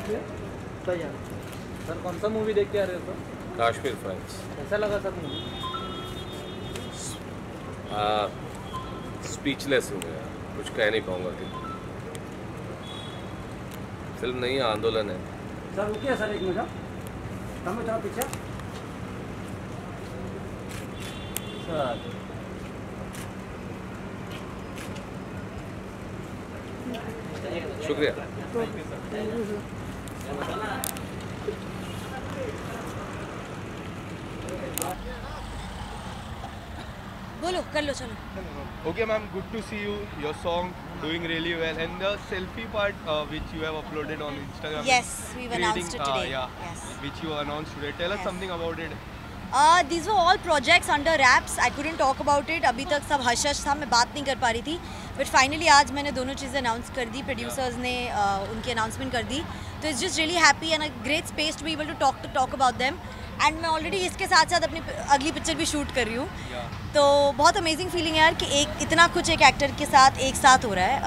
तैयार। सर कौन सा मूवी देख के आ रहे हो सर? काश्मीर फाइल्स। कैसा लगा सर मूवी? स्पीचलेस हो गया, कुछ कह नहीं पाऊंगा कि फिल्म नहीं है, आंदोलन है। सर रुकिए सर, एक मिनट कम थोड़ा पीछे सर। शुक्रिया। बोलो, कर लो, चलो। Okay, ma'am, good to see you. Your song doing really well, and the selfie part which you have uploaded on Instagram. Yes, we've announced it today. Yeah, Yes. which you announced today. Tell us Yes. something about it. These were all projects under wraps. I couldn't talk about it. अभी तक सब hush hush था, मैं बात नहीं कर पा रही थी. But finally आज मैंने दोनों चीज़ें अनाउंस कर दी. Producers ने उनकी अनाउंसमेंट कर दी. तो it's just really happy and a great space to be able to talk about them. And मैं ऑलरेडी इसके साथ साथ अपनी अगली पिक्चर भी शूट कर रही हूँ. तो बहुत अमेजिंग फीलिंग है यार कि एक इतना कुछ एक एक्टर के साथ एक साथ हो रहा है.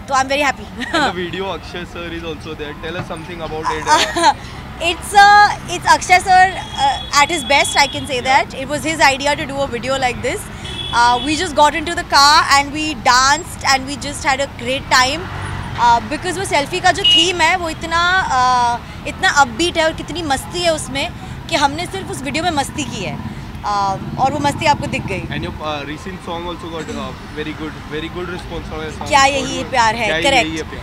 तो I am very happy. The video Akshay sir is also there. Tell us something about it. It's Akshay sir at his best, I can say that. It was his idea to do a video like this. We just got into the car and we danced and we just had a great time. Because वो selfie का जो theme है वो इतना upbeat है और कितनी मस्ती है उसमें कि हमने सिर्फ उस वीडियो में मस्ती की है. और वो मस्ती आपको दिख गई. And your recent song also got very good response from the song. क्या यही प्यार है? करेक्ट.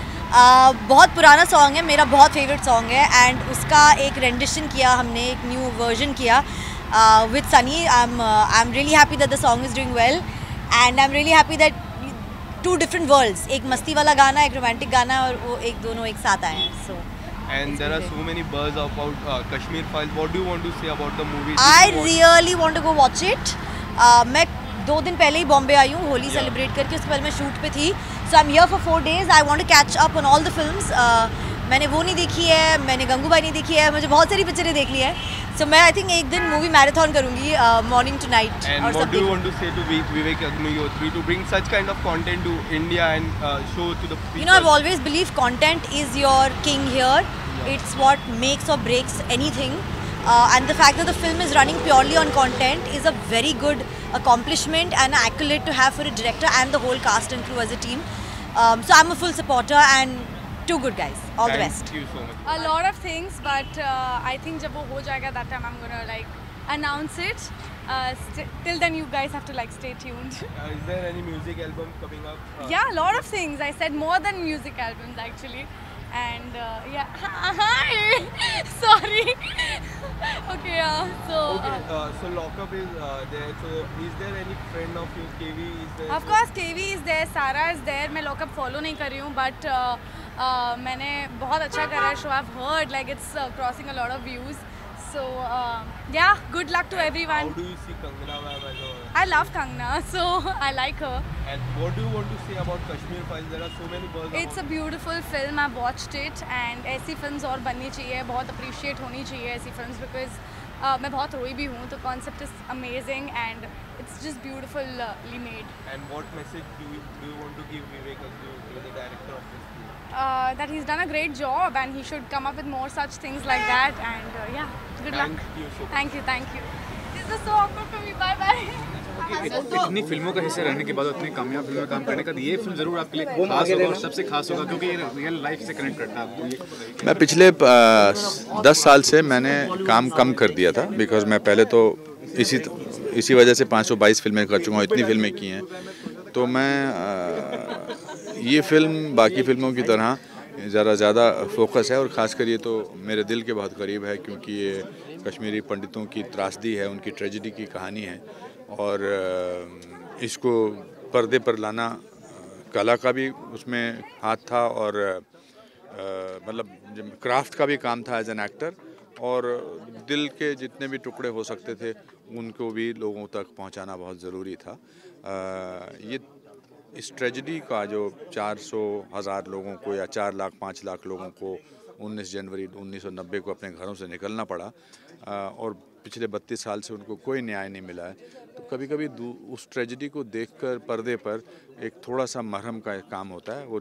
बहुत पुराना सॉन्ग है, मेरा बहुत फेवरेट सॉन्ग है. एंड उसका एक रेंडिशन किया हमने, एक न्यू वर्जन किया with Sunny. I am really happy that the song is doing well and I am really happy that two different worlds, एक मस्ती वाला गाना, एक रोमांटिक गाना, और वो दोनों एक साथ आए हैं. सो And there are so many buzz about Kashmir Files. What do you want to say about the movie? I really want to go watch it. मैं 2 दिन पहले ही बॉम्बे आई हूँ होली सेलिब्रेट करके. उसके बाद मैं शूट पे थी. So I am here for 4 days. I want to catch up on all the films. मैंने वो नहीं देखी है, मैंने गंगूबाई नहीं देखी है, मुझे बहुत सारी पिक्चरें देखनी है. सो मैं आई थिंक एक दिन मूवी मैराथन करूँगी morning to night. And what do you want to say to Vivek Agnihotri to bring such kind of content to India and show to the people? You know, I've always believed content is your king here. It's what makes or breaks anything. And the fact that the film is running purely on content is a very good accomplishment and an accolade to have for a director and the whole cast and crew as a team. So I'm a full supporter and too good guys. All the best. Thank you so much. A lot of things, but I think जब वो हो जाएगा that time I'm gonna like announce it. Till then you guys have to like stay tuned. Is there any music album coming up? Yeah, a lot of things. I said more than music albums actually. And yeah, hi. Sorry. Okay, yeah. So. So Lockup is there. So is there any friend of yours, KV? Is there? Of course, KV is there, Sara is there. मैं Lockup follow नहीं कर रही हूँ, but मैंने बहुत अच्छा करा है show. I've heard like it's crossing a lot of views. So yeah, good luck to everyone. How do you see Kangana ma'am as a? I love Kangna, so I like her. And what do you want to say about Kashmir Files? There are so many buzz. It's a beautiful film. I've watched it and ऐसी films और बननी चाहिए, बहुत appreciate होनी चाहिए ऐसी films because मैं बहुत रोई भी हूँ. तो concept is amazing and it's just beautifully made. And what message do you want to give Vivek Agnihotri, the director of this film? That he's done a great job and he should come up with more such things like that. And yeah, good luck. Thank you so much. Thank you. This is so awkward for me. Bye bye. इतनी फिल्मों का हिस्सा रहने के बाद इतनी कामयाब film में काम करने का ये फिल्म जरूर आपके लिए खास होगा और सबसे खास होगा क्योंकि ये रियल लाइफ से कनेक्ट करता है आपको. मैं पिछले 10 साल से मैंने काम कम कर दिया था बिकॉज मैं पहले तो इसी वजह से 522 फिल्में कर चुका हूँ, इतनी फिल्में की हैं. तो मैं ये फिल्म बाकी फिल्मों की तरह ज़्यादा फोकस है और ख़ासकर ये तो मेरे दिल के बहुत करीब है क्योंकि ये कश्मीरी पंडितों की त्रासदी है, उनकी ट्रेजेडी की कहानी है. और इसको पर्दे पर लाना कला का भी उसमें हाथ था और मतलब क्राफ्ट का भी काम था एज एन एक्टर. और दिल के जितने भी टुकड़े हो सकते थे उनको भी लोगों तक पहुंचाना बहुत ज़रूरी था. ये इस ट्रेजेडी का जो 400,000 लोगों को या 4 लाख 5 लाख लोगों को 19 जनवरी 1990 को अपने घरों से निकलना पड़ा और पिछले 32 साल से उनको कोई न्याय नहीं मिला है. तो कभी कभी उस ट्रेजेडी को देखकर पर्दे पर एक थोड़ा सा मरहम का काम होता है. वो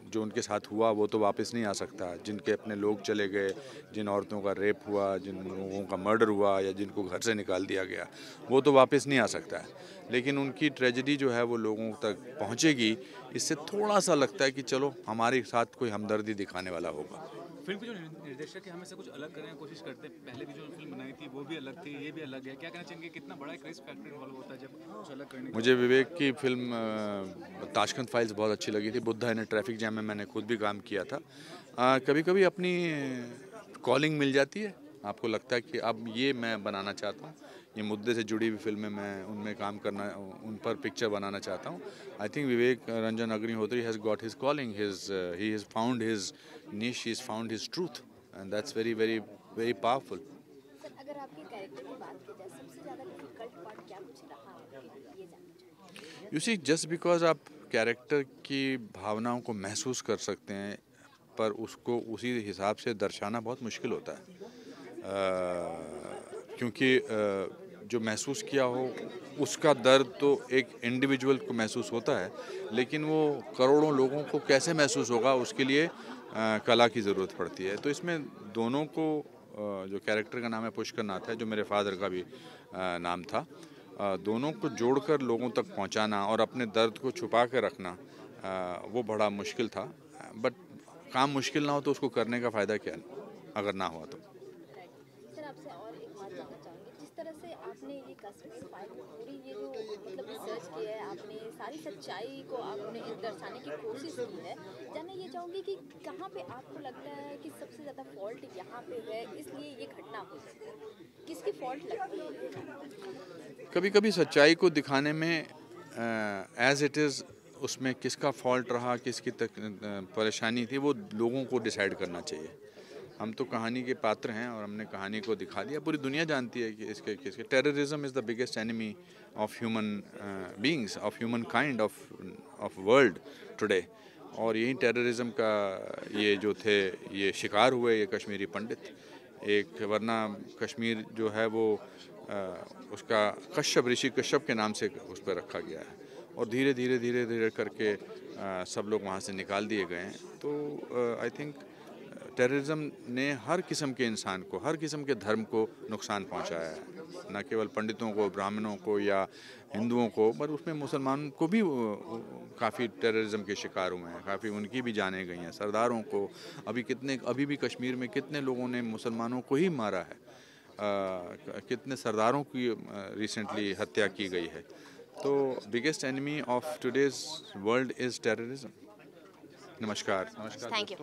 जो उनके साथ हुआ वो तो वापस नहीं आ सकता, जिनके अपने लोग चले गए, जिन औरतों का रेप हुआ, जिन लोगों का मर्डर हुआ या जिनको घर से निकाल दिया गया, वो तो वापस नहीं आ सकता है। लेकिन उनकी ट्रेजेडी जो है वो लोगों तक पहुंचेगी, इससे थोड़ा सा लगता है कि चलो हमारे साथ कोई हमदर्दी दिखाने वाला होगा। फिल्म के जो निर्देशक है हमेशा कुछ अलग करने की कोशिश करते हैं। पहले भी जो फिल्म बनाई थी वो भी अलग थी, ये भी अलग है। क्या कहना चाहेंगे, कितना बड़ा एक रिस्क फैक्टर इन्वॉल्व होता है जब कुछ अलग करने? मुझे विवेक की फिल्म ताशकंद फाइल्स बहुत अच्छी लगी थी। बुद्धा इन ट्रैफिक जैम में मैंने खुद भी काम किया था। कभी कभी अपनी कॉलिंग मिल जाती है, आपको लगता है कि अब ये मैं बनाना चाहता हूँ, ये मुद्दे से जुड़ी हुई फिल्में मैं उनमें काम करना, उन पर पिक्चर बनाना चाहता हूँ। I think Vivek Ranjan Agnihotri has got his calling, he has found his niche, he has found his truth, and that's very very very powerful. Sir, अगर आपके कैरेक्टर की बात की जाए, सबसे ज़्यादा डिफिकल्ट पार्ट क्या कुछ रहा आपके लिए, ये जानना चाहिए। You see, just because आप कैरेक्टर की भावनाओं को महसूस कर सकते हैं, पर उसको उसी हिसाब से दर्शाना बहुत मुश्किल होता है, क्योंकि जो महसूस किया हो उसका दर्द तो एक इंडिविजुअल को महसूस होता है, लेकिन वो करोड़ों लोगों को कैसे महसूस होगा उसके लिए कला की ज़रूरत पड़ती है। तो इसमें दोनों को, जो कैरेक्टर का नाम है पुष्कर नाथ है, जो मेरे फादर का भी नाम था, दोनों को जोड़कर लोगों तक पहुंचाना और अपने दर्द को छुपा के रखना, वो बड़ा मुश्किल था। बट काम मुश्किल ना हो तो उसको करने का फ़ायदा क्या अगर ना हुआ तो। सर, आपसे और एक बात जानना चाहूँगी, जिस तरह से आपने ये कश्मीर फाइल में पूरी ये जो मतलब रिसर्च किया है, आपने सारी सच्चाई को आपने दर्शाने की कोशिश की है, जानना ये चाहूँगी कि कहाँ पे आपको लगता है कि सबसे ज़्यादा फॉल्ट यहाँ पे है, इसलिए ये घटना हुई, किसकी फॉल्ट लगती है? कभी कभी सच्चाई को दिखाने में एज इट इज़ उसमें किसका फॉल्ट रहा, किसकी परेशानी थी, वो लोगों को डिसाइड करना चाहिए। हम तो कहानी के पात्र हैं और हमने कहानी को दिखा दिया। पूरी दुनिया जानती है कि इसके किसके terrorism is the biggest enemy of human beings, of human kind, of world today. और यही टेररिज्म का ये जो थे ये शिकार हुए ये कश्मीरी पंडित। एक वरना कश्मीर जो है वो उसका कश्यप, ऋषि कश्यप के नाम से उस पर रखा गया है, और धीरे धीरे करके सब लोग वहाँ से निकाल दिए गए हैं। तो आई थिंक टेररिज्म ने हर किस्म के इंसान को, हर किस्म के धर्म को नुकसान पहुंचाया है, न केवल पंडितों को, ब्राह्मणों को या हिंदुओं को, पर उसमें मुसलमान को भी काफ़ी टेररिज्म के शिकार हुए हैं, काफ़ी उनकी भी जानें गई हैं। सरदारों को अभी भी कश्मीर में कितने लोगों ने मुसलमानों को ही मारा है, कितने सरदारों की रिसेंटली हत्या की गई है। तो biggest enemy of today's world is terrorism. नमस्कार। Thank you.